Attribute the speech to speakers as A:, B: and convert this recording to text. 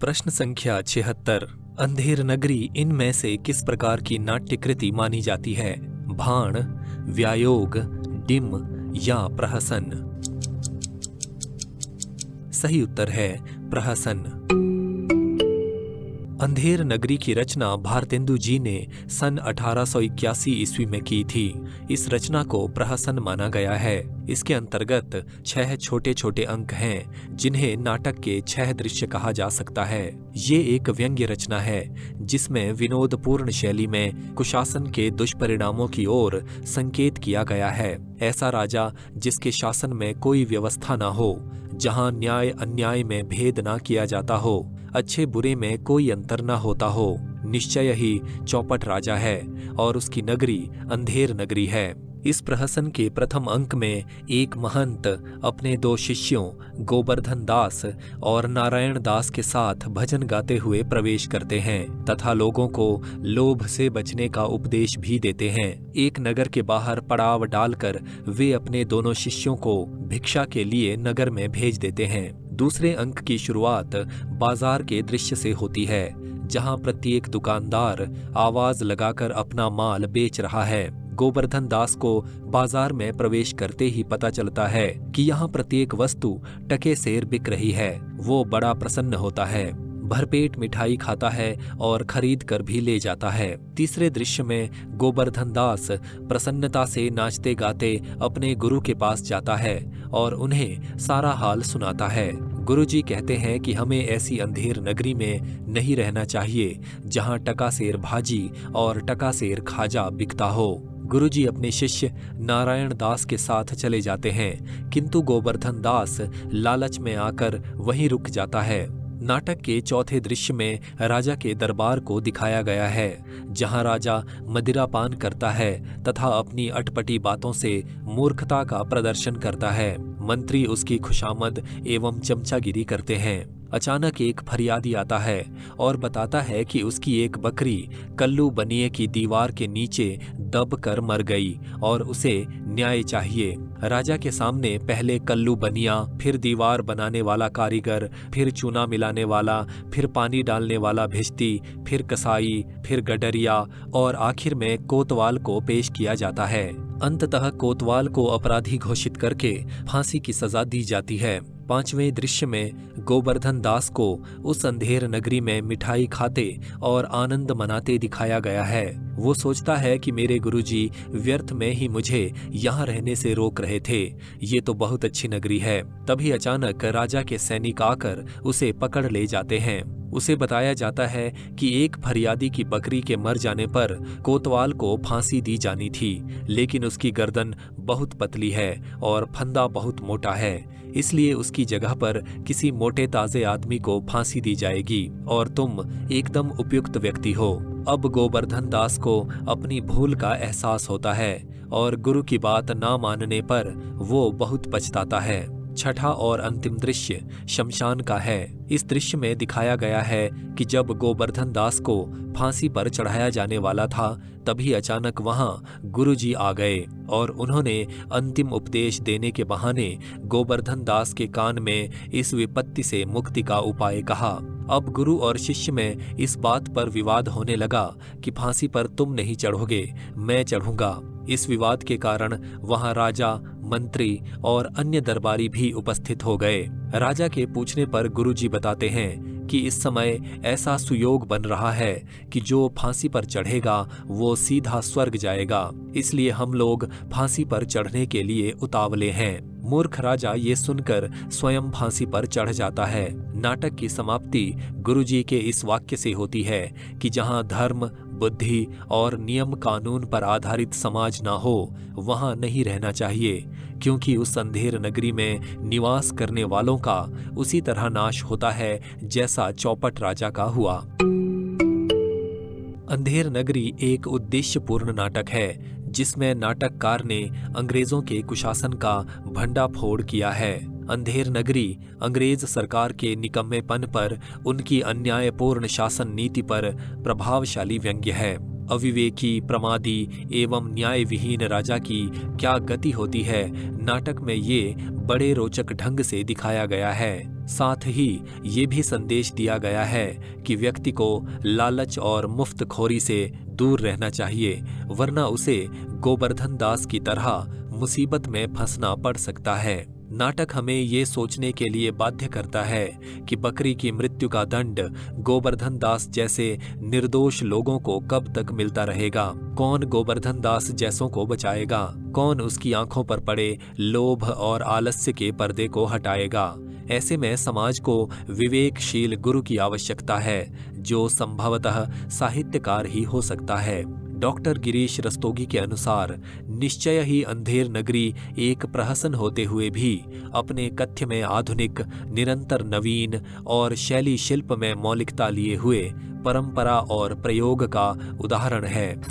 A: प्रश्न संख्या 76। अंधेर नगरी इनमें से किस प्रकार की नाट्यकृति मानी जाती है? भाण, व्यायोग, डिम या प्रहसन? सही उत्तर है प्रहसन। अंधेर नगरी की रचना भारतेंदु जी ने सन 1881 ईस्वी में की थी। इस रचना को प्रहसन माना गया है। इसके अंतर्गत 6 छोटे छोटे अंक हैं, जिन्हें नाटक के 6 दृश्य कहा जा सकता है। ये एक व्यंग्य रचना है, जिसमें विनोदपूर्ण शैली में कुशासन के दुष्परिणामों की ओर संकेत किया गया है। ऐसा राजा जिसके शासन में कोई व्यवस्था न हो, जहाँ न्याय अन्याय में भेद न किया जाता हो, अच्छे बुरे में कोई अंतर न होता हो, निश्चय ही चौपट राजा है और उसकी नगरी अंधेर नगरी है। इस प्रहसन के प्रथम अंक में एक महंत अपने 2 शिष्यों गोवर्धन दास और नारायण दास के साथ भजन गाते हुए प्रवेश करते हैं तथा लोगों को लोभ से बचने का उपदेश भी देते हैं। एक नगर के बाहर पड़ाव डालकर वे अपने दोनों शिष्यों को भिक्षा के लिए नगर में भेज देते हैं। दूसरे अंक की शुरुआत बाजार के दृश्य से होती है, जहां प्रत्येक दुकानदार आवाज लगाकर अपना माल बेच रहा है। गोवर्धन दास को बाजार में प्रवेश करते ही पता चलता है कि यहाँ प्रत्येक वस्तु टके सेर बिक रही है। वो बड़ा प्रसन्न होता है, भरपेट मिठाई खाता है और खरीद कर भी ले जाता है। तीसरे दृश्य में गोवर्धन दास प्रसन्नता से नाचते गाते अपने गुरु के पास जाता है और उन्हें सारा हाल सुनाता है। गुरुजी कहते हैं कि हमें ऐसी अंधेर नगरी में नहीं रहना चाहिए, जहाँ टकासेर भाजी और टकासेर खाजा बिकता हो। गुरुजी अपने शिष्य नारायण दास के साथ चले जाते हैं, किंतु गोवर्धन दास लालच में आकर वहीं रुक जाता है। नाटक के चौथे दृश्य में राजा के दरबार को दिखाया गया है, जहां राजा मदिरापान करता है तथा अपनी अटपटी बातों से मूर्खता का प्रदर्शन करता है। मंत्री उसकी खुशामद एवं चमचागिरी करते हैं। अचानक एक फरियादी आता है और बताता है कि उसकी एक बकरी कल्लू बनिए की दीवार के नीचे दब कर मर गई और उसे न्याय चाहिए। राजा के सामने पहले कल्लू बनिया, फिर दीवार बनाने वाला कारीगर, फिर चूना मिलाने वाला, फिर पानी डालने वाला भिश्ती, फिर कसाई, फिर गडरिया और आखिर में कोतवाल को पेश किया जाता है। अंततः कोतवाल को अपराधी घोषित करके फांसी की सजा दी जाती है। पांचवें दृश्य में गोवर्धन दास को उस अंधेर नगरी में मिठाई खाते और आनंद मनाते दिखाया गया है। वो सोचता है कि मेरे गुरुजी व्यर्थ में ही मुझे यहाँ रहने से रोक रहे थे, ये तो बहुत अच्छी नगरी है। तभी अचानक राजा के सैनिक आकर उसे पकड़ ले जाते हैं। उसे बताया जाता है कि एक फरियादी की बकरी के मर जाने पर कोतवाल को फांसी दी जानी थी, लेकिन उसकी गर्दन बहुत पतली है और फंदा बहुत मोटा है, इसलिए उसकी जगह पर किसी मोटे ताजे आदमी को फांसी दी जाएगी और तुम एकदम उपयुक्त व्यक्ति हो। अब गोवर्धन दास को अपनी भूल का एहसास होता है और गुरु की बात ना मानने पर वो बहुत पछताता है। छठा और अंतिम दृश्य शमशान का है। इस दृश्य में दिखाया गया है कि जब गोवर्धन दास को फांसी पर चढ़ाया जाने वाला था, तभी अचानक वहां गुरुजी आ गए और उन्होंने अंतिम उपदेश देने के बहाने गोवर्धन दास के कान में इस विपत्ति से मुक्ति का उपाय कहा। अब गुरु और शिष्य में इस बात पर विवाद होने लगा कि फांसी पर तुम नहीं चढ़ोगे, मैं चढ़ूंगा। इस विवाद के कारण वहां राजा, मंत्री और अन्य दरबारी भी उपस्थित हो गए। राजा के पूछने पर गुरुजी बताते हैं कि इस समय ऐसा सुयोग बन रहा है कि जो फांसी पर चढ़ेगा वो सीधा स्वर्ग जाएगा, इसलिए हम लोग फांसी पर चढ़ने के लिए उतावले हैं। मूर्ख राजा ये सुनकर स्वयं फांसी पर चढ़ जाता है। नाटक की समाप्ति गुरुजी के इस वाक्य से होती है कि जहां धर्म, बुद्धि और नियम कानून पर आधारित समाज ना हो, वहां नहीं रहना चाहिए, क्योंकि उस अंधेर नगरी में निवास करने वालों का उसी तरह नाश होता है जैसा चौपट राजा का हुआ। अंधेर नगरी एक उद्देश्यपूर्ण नाटक है, जिसमें नाटककार ने अंग्रेजों के कुशासन का भंडाफोड़ किया है। अंधेर नगरी अंग्रेज सरकार के निकम्मेपन पर, उनकी अन्यायपूर्ण शासन नीति पर प्रभावशाली व्यंग्य है। अविवेकी, प्रमादी एवं न्याय विहीन राजा की क्या गति होती है, नाटक में ये बड़े रोचक ढंग से दिखाया गया है। साथ ही ये भी संदेश दिया गया है कि व्यक्ति को लालच और मुफ्तखोरी से दूर रहना चाहिए, वरना उसे गोवर्धन दास की तरह मुसीबत में फंसना पड़ सकता है। नाटक हमें ये सोचने के लिए बाध्य करता है कि बकरी की मृत्यु का दंड गोवर्धन दास जैसे निर्दोष लोगों को कब तक मिलता रहेगा। कौन गोवर्धन दास जैसों को बचाएगा? कौन उसकी आंखों पर पड़े लोभ और आलस्य के पर्दे को हटाएगा? ऐसे में समाज को विवेकशील गुरु की आवश्यकता है, जो संभवतः साहित्यकार ही हो सकता है। डॉक्टर गिरीश रस्तोगी के अनुसार निश्चय ही अंधेर नगरी एक प्रहसन होते हुए भी अपने कथ्य में आधुनिक, निरंतर नवीन और शैली शिल्प में मौलिकता लिए हुए परंपरा और प्रयोग का उदाहरण है।